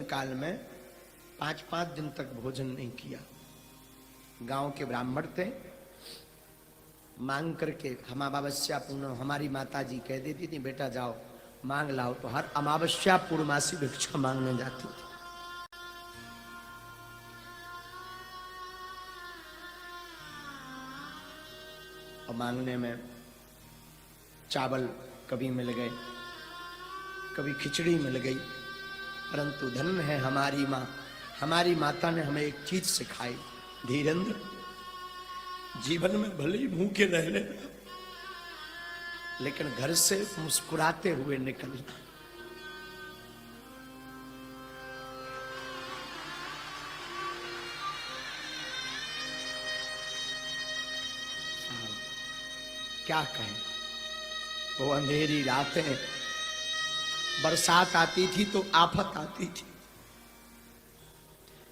काल में 5-5 दिन तक भोजन नहीं किया। गांव के ब्राह्मण थे, मांग करके हम अमावस्या पूर्ण, हमारी माता जी कह देती थी बेटा जाओ मांग लाओ, तो हर अमावस्या पूर्णमासी भिक्षा मांगने जाती थी। और मांगने में चावल कभी मिल गए, कभी खिचड़ी मिल गई, परंतु धन्य है हमारी माँ, हमारी माता ने हमें एक चीज सिखाई, धीरेन्द्र जीवन में भले ही भूखे रह लेना, लेकिन घर से मुस्कुराते हुए निकलना। क्या कहें, वो अंधेरी रातें, बरसात आती थी तो आफत आती थी,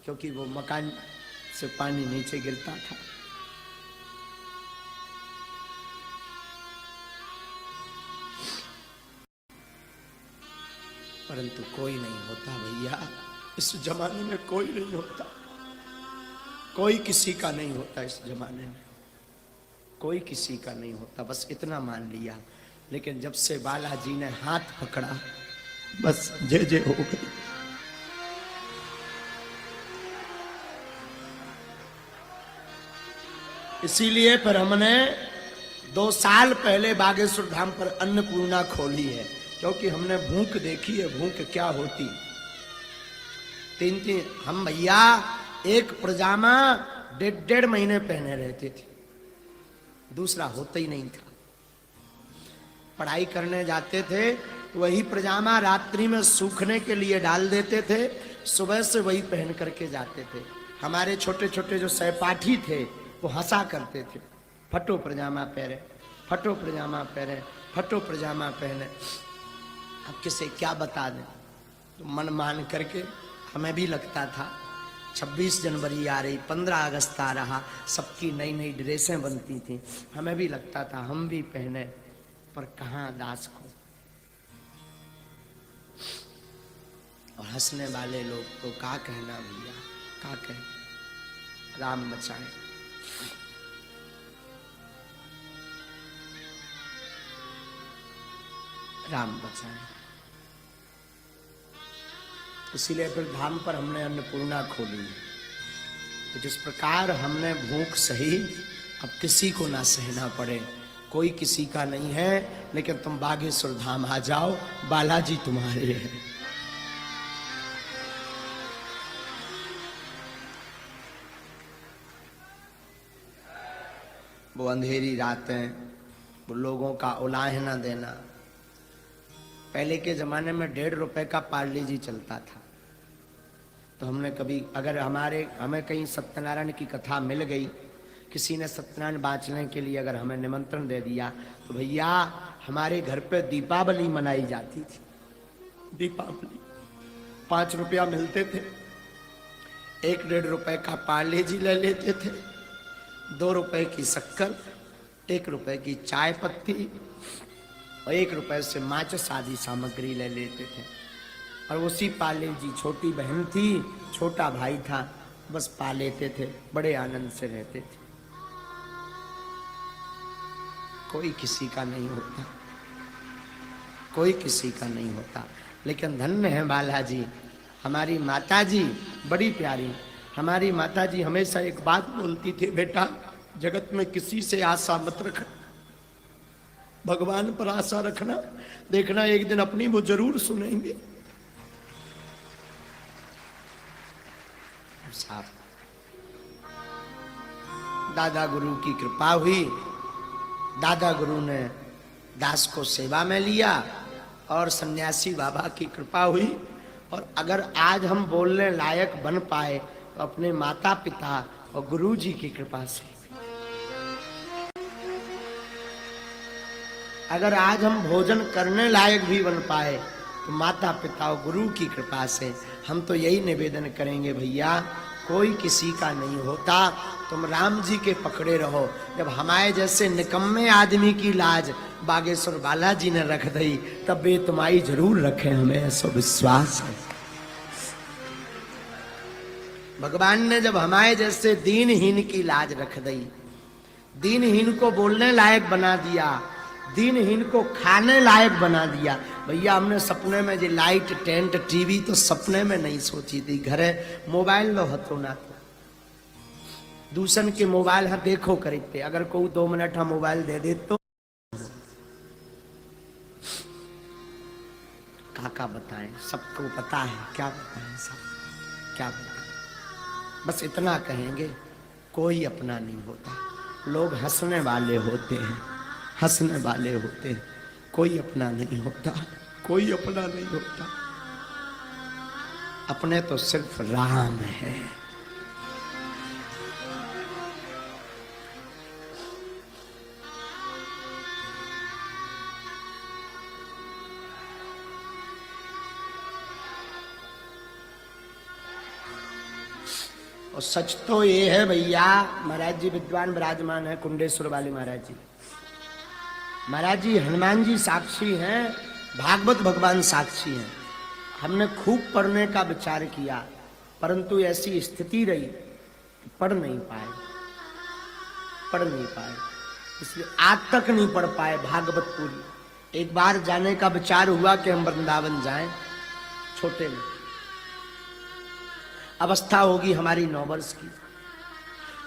क्योंकि वो मकान से पानी नीचे गिरता था। परंतु कोई नहीं होता भैया, इस जमाने में कोई नहीं होता, कोई किसी का नहीं होता, इस जमाने में कोई किसी का नहीं होता। बस इतना मान लिया, लेकिन जब से बालाजी ने हाथ पकड़ा बस जय जय हो गई। इसीलिए पर हमने 2 साल पहले बागेश्वर धाम पर अन्नपूर्णा खोली है, क्योंकि हमने भूख देखी है, भूख क्या होती। 3 हम भैया एक पजामा 1.5 महीने पहने रहते थे, दूसरा होता ही नहीं था। पढ़ाई करने जाते थे, वही पजामा रात्रि में सूखने के लिए डाल देते थे, सुबह से वही पहन करके जाते थे। हमारे छोटे छोटे जो सहपाठी थे वो हंसा करते थे, फटो पजामा पहने, फटो पजामा पहने, फटो पजामा पहने। अब किसे क्या बता दें, तो मन मान करके हमें भी लगता था 26 जनवरी आ रही, 15 अगस्त आ रहा, सबकी नई नई ड्रेसें बनती थी, हमें भी लगता था हम भी पहने, पर कहाँ दास को। और हंसने वाले लोग तो क्या कहना भैया, क्या कहें, राम बचाए। राम बचाए। इसीलिए फिर धाम पर हमने अन्नपूर्णा खोली है। तो जिस प्रकार हमने भूख सही, अब किसी को ना सहना पड़े, कोई किसी का नहीं है, लेकिन तुम बागेश्वर धाम आ जाओ, बालाजी तुम्हारे हैं। वो अंधेरी रातें, वो लोगों का उलाहना देना। पहले के जमाने में 1.5 रुपए का पार्ले जी चलता था, तो हमने कभी अगर हमें कहीं सत्यनारायण की कथा मिल गई, किसी ने सत्यनारायण बांचने के लिए अगर हमें निमंत्रण दे दिया, तो भैया हमारे घर पे दीपावली मनाई जाती थी। दीपावली 5 रुपया मिलते थे, 1-1.5 रुपए का पार्ले जी ले लेते थे, 2 रुपए की शक्कर, 1 रुपए की चाय पत्ती और 1 रुपए से माचिस आदि सामग्री ले लेते थे। और उसी पाले जी, छोटी बहन थी, छोटा भाई था, बस पा लेते थे, बड़े आनंद से रहते थे। कोई किसी का नहीं होता, कोई किसी का नहीं होता। लेकिन धन्य है बालाजी, हमारी माता जी बड़ी प्यारी। हमारी माता जी हमेशा एक बात बोलती थी, बेटा जगत में किसी से आशा मत रखना, भगवान पर आशा रखना, देखना एक दिन अपनी वो जरूर सुनेंगे। साहब दादा गुरु की कृपा हुई, दादा गुरु ने दास को सेवा में लिया और सन्यासी बाबा की कृपा हुई। और अगर आज हम बोलने लायक बन पाए तो अपने माता पिता और गुरु जी की कृपा से। अगर आज हम भोजन करने लायक भी बन पाए तो माता पिता और गुरु की कृपा से। हम तो यही निवेदन करेंगे भैया, कोई किसी का नहीं होता, तुम राम जी के पकड़े रहो। जब हमारे जैसे निकम्मे आदमी की लाज बागेश्वर बालाजी ने रख दी, तब वे तुम्हारी जरूर रखे, हमें ऐसा विश्वास है। भगवान ने जब हमारे जैसे दीनहीन की लाज रख दी, दीनहीन को बोलने लायक बना दिया, दीनहीन को खाने लायक बना दिया। भैया हमने सपने में जो लाइट टेंट टीवी तो सपने में नहीं सोची थी। घरे मोबाइल लो हतो ना तो दूसरन के मोबाइल हाँ देखो करीब पे, अगर कोई 2 मिनट हाँ मोबाइल दे दे तो काका बताएं, सबको पता है, क्या बताएं, सब क्या बताएं। बस इतना कहेंगे, कोई अपना नहीं होता, लोग हंसने वाले होते हैं, हंसने वाले होते हैं, कोई अपना नहीं होता, कोई अपना नहीं होता। अपने तो सिर्फ राम है। और सच तो ये है भैया, महाराज जी विद्वान विराजमान है कुंडेश्वर वाले महाराज जी। महाराज जी हनुमान जी साक्षी हैं, भागवत भगवान साक्षी हैं। हमने खूब पढ़ने का विचार किया, परंतु ऐसी स्थिति रही कि पढ़ नहीं पाए, पढ़ नहीं पाए, इसलिए आज तक नहीं पढ़ पाए भागवत पूरी। एक बार जाने का विचार हुआ कि हम वृंदावन जाएं, छोटे में अवस्था होगी हमारी 9 वर्ष की,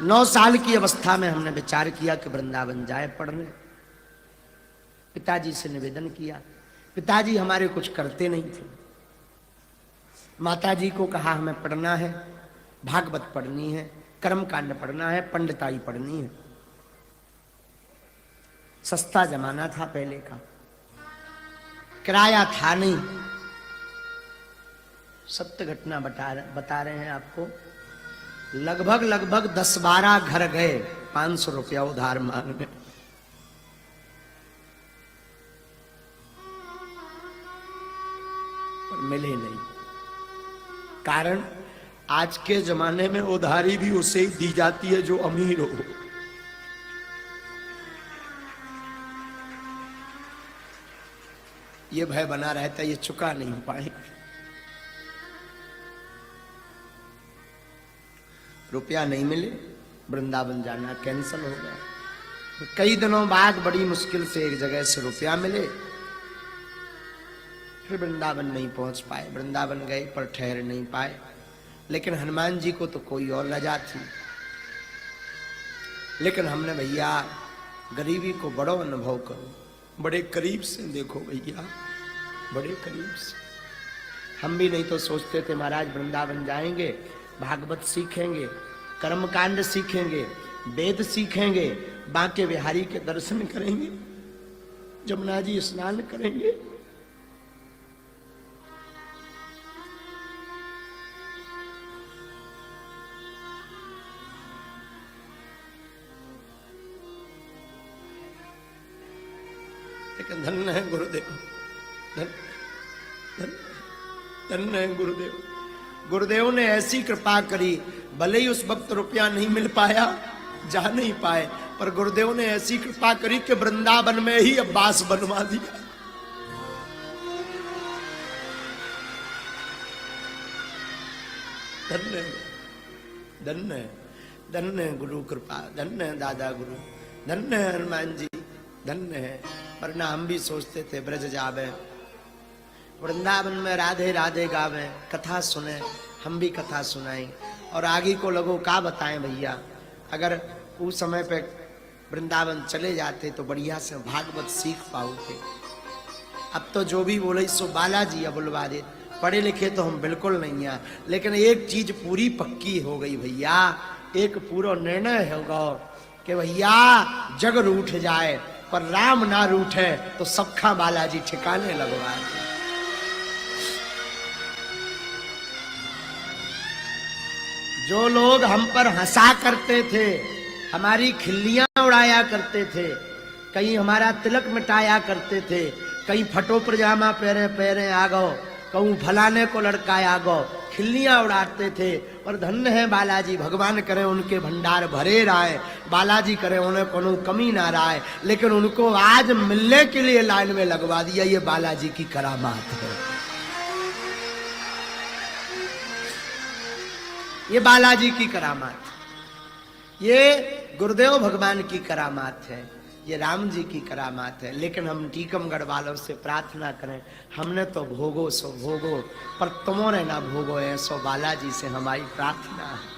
9 साल की अवस्था में हमने विचार किया कि वृंदावन जाए पढ़ने। पिताजी से निवेदन किया, पिताजी हमारे कुछ करते नहीं थे। माताजी को कहा हमें पढ़ना है, भागवत पढ़नी है, कर्मकांड पढ़ना है, पंडिताई पढ़नी है। सस्ता जमाना था पहले का, किराया था नहीं। सत्य घटना बता रहे हैं आपको। लगभग 10-12 घर गए 500 रुपया उधार मांगने, पर मिले नहीं। कारण आज के जमाने में उधारी भी उसे ही दी जाती है जो अमीर हो। ये भय बना रहता है ये चुका नहीं पाएंगे। रुपया नहीं मिले, वृंदावन जाना कैंसिल हो गया। कई दिनों बाद बड़ी मुश्किल से एक जगह से रुपया मिले, फिर वृंदावन नहीं पहुंच पाए। वृंदावन गए पर ठहर नहीं पाए, लेकिन हनुमान जी को तो कोई और लजा थी। लेकिन हमने भैया गरीबी को बड़ो अनुभव करो, बड़े करीब से देखो भैया, बड़े करीब से। हम भी नहीं तो सोचते थे महाराज वृंदावन जाएंगे, भागवत सीखेंगे, कर्मकांड सीखेंगे, वेद सीखेंगे, बांके बिहारी के दर्शन करेंगे, जमुना जी स्नान करेंगे। लेकिन धन्य है गुरुदेव, धन्य है गुरुदेव। गुरुदेव ने ऐसी कृपा करी, भले ही उस वक्त रुपया नहीं मिल पाया, जा नहीं पाए, पर गुरुदेव ने ऐसी कृपा करी कि वृंदावन में ही अब्बास बनवा दिया। धन्य धन्य धन्य गुरु कृपा, धन्य दादा गुरु, धन्य हनुमान जी, धन्य है। वरना हम भी सोचते थे ब्रज जावे, वृंदावन में राधे राधे गावे, कथा सुने, हम भी कथा सुनाएं और आगे को लोगों का बताएं भैया। अगर उस समय पे वृंदावन चले जाते तो बढ़िया से भागवत सीख पाओगे। अब तो जो भी बोले सो बालाजी अब बुलवा दे, पढ़े लिखे तो हम बिल्कुल नहीं है, लेकिन एक चीज पूरी पक्की हो गई भैया, एक पूरा निर्णय होगा कि भैया जग रूठ जाए पर राम ना रूठे तो सबका बालाजी ठिकाने लगवाए। जो लोग हम पर हंसा करते थे, हमारी खिल्लियां उड़ाया करते थे, कहीं हमारा तिलक मिटाया करते थे, कहीं फटो पजामा पहरे पहरे आ गो, कहूँ फलाने को लड़काया गो, खिल्लियां उड़ाते थे। और धन्य है बालाजी, भगवान करे उनके भंडार भरे रहे, बालाजी करे उन्हें कोनो कमी ना रहे, लेकिन उनको आज मिलने के लिए लाइन में लगवा दिया। ये बालाजी की करामात है। ये बालाजी की करामात, ये गुरुदेव भगवान की करामात है, ये राम जी की करामात है। लेकिन हम टीकमगढ़ वालों से प्रार्थना करें, हमने तो भोगो सो भोगो, पर तुमों ने ना भोगो, ऐसो बालाजी से हमारी प्रार्थना है।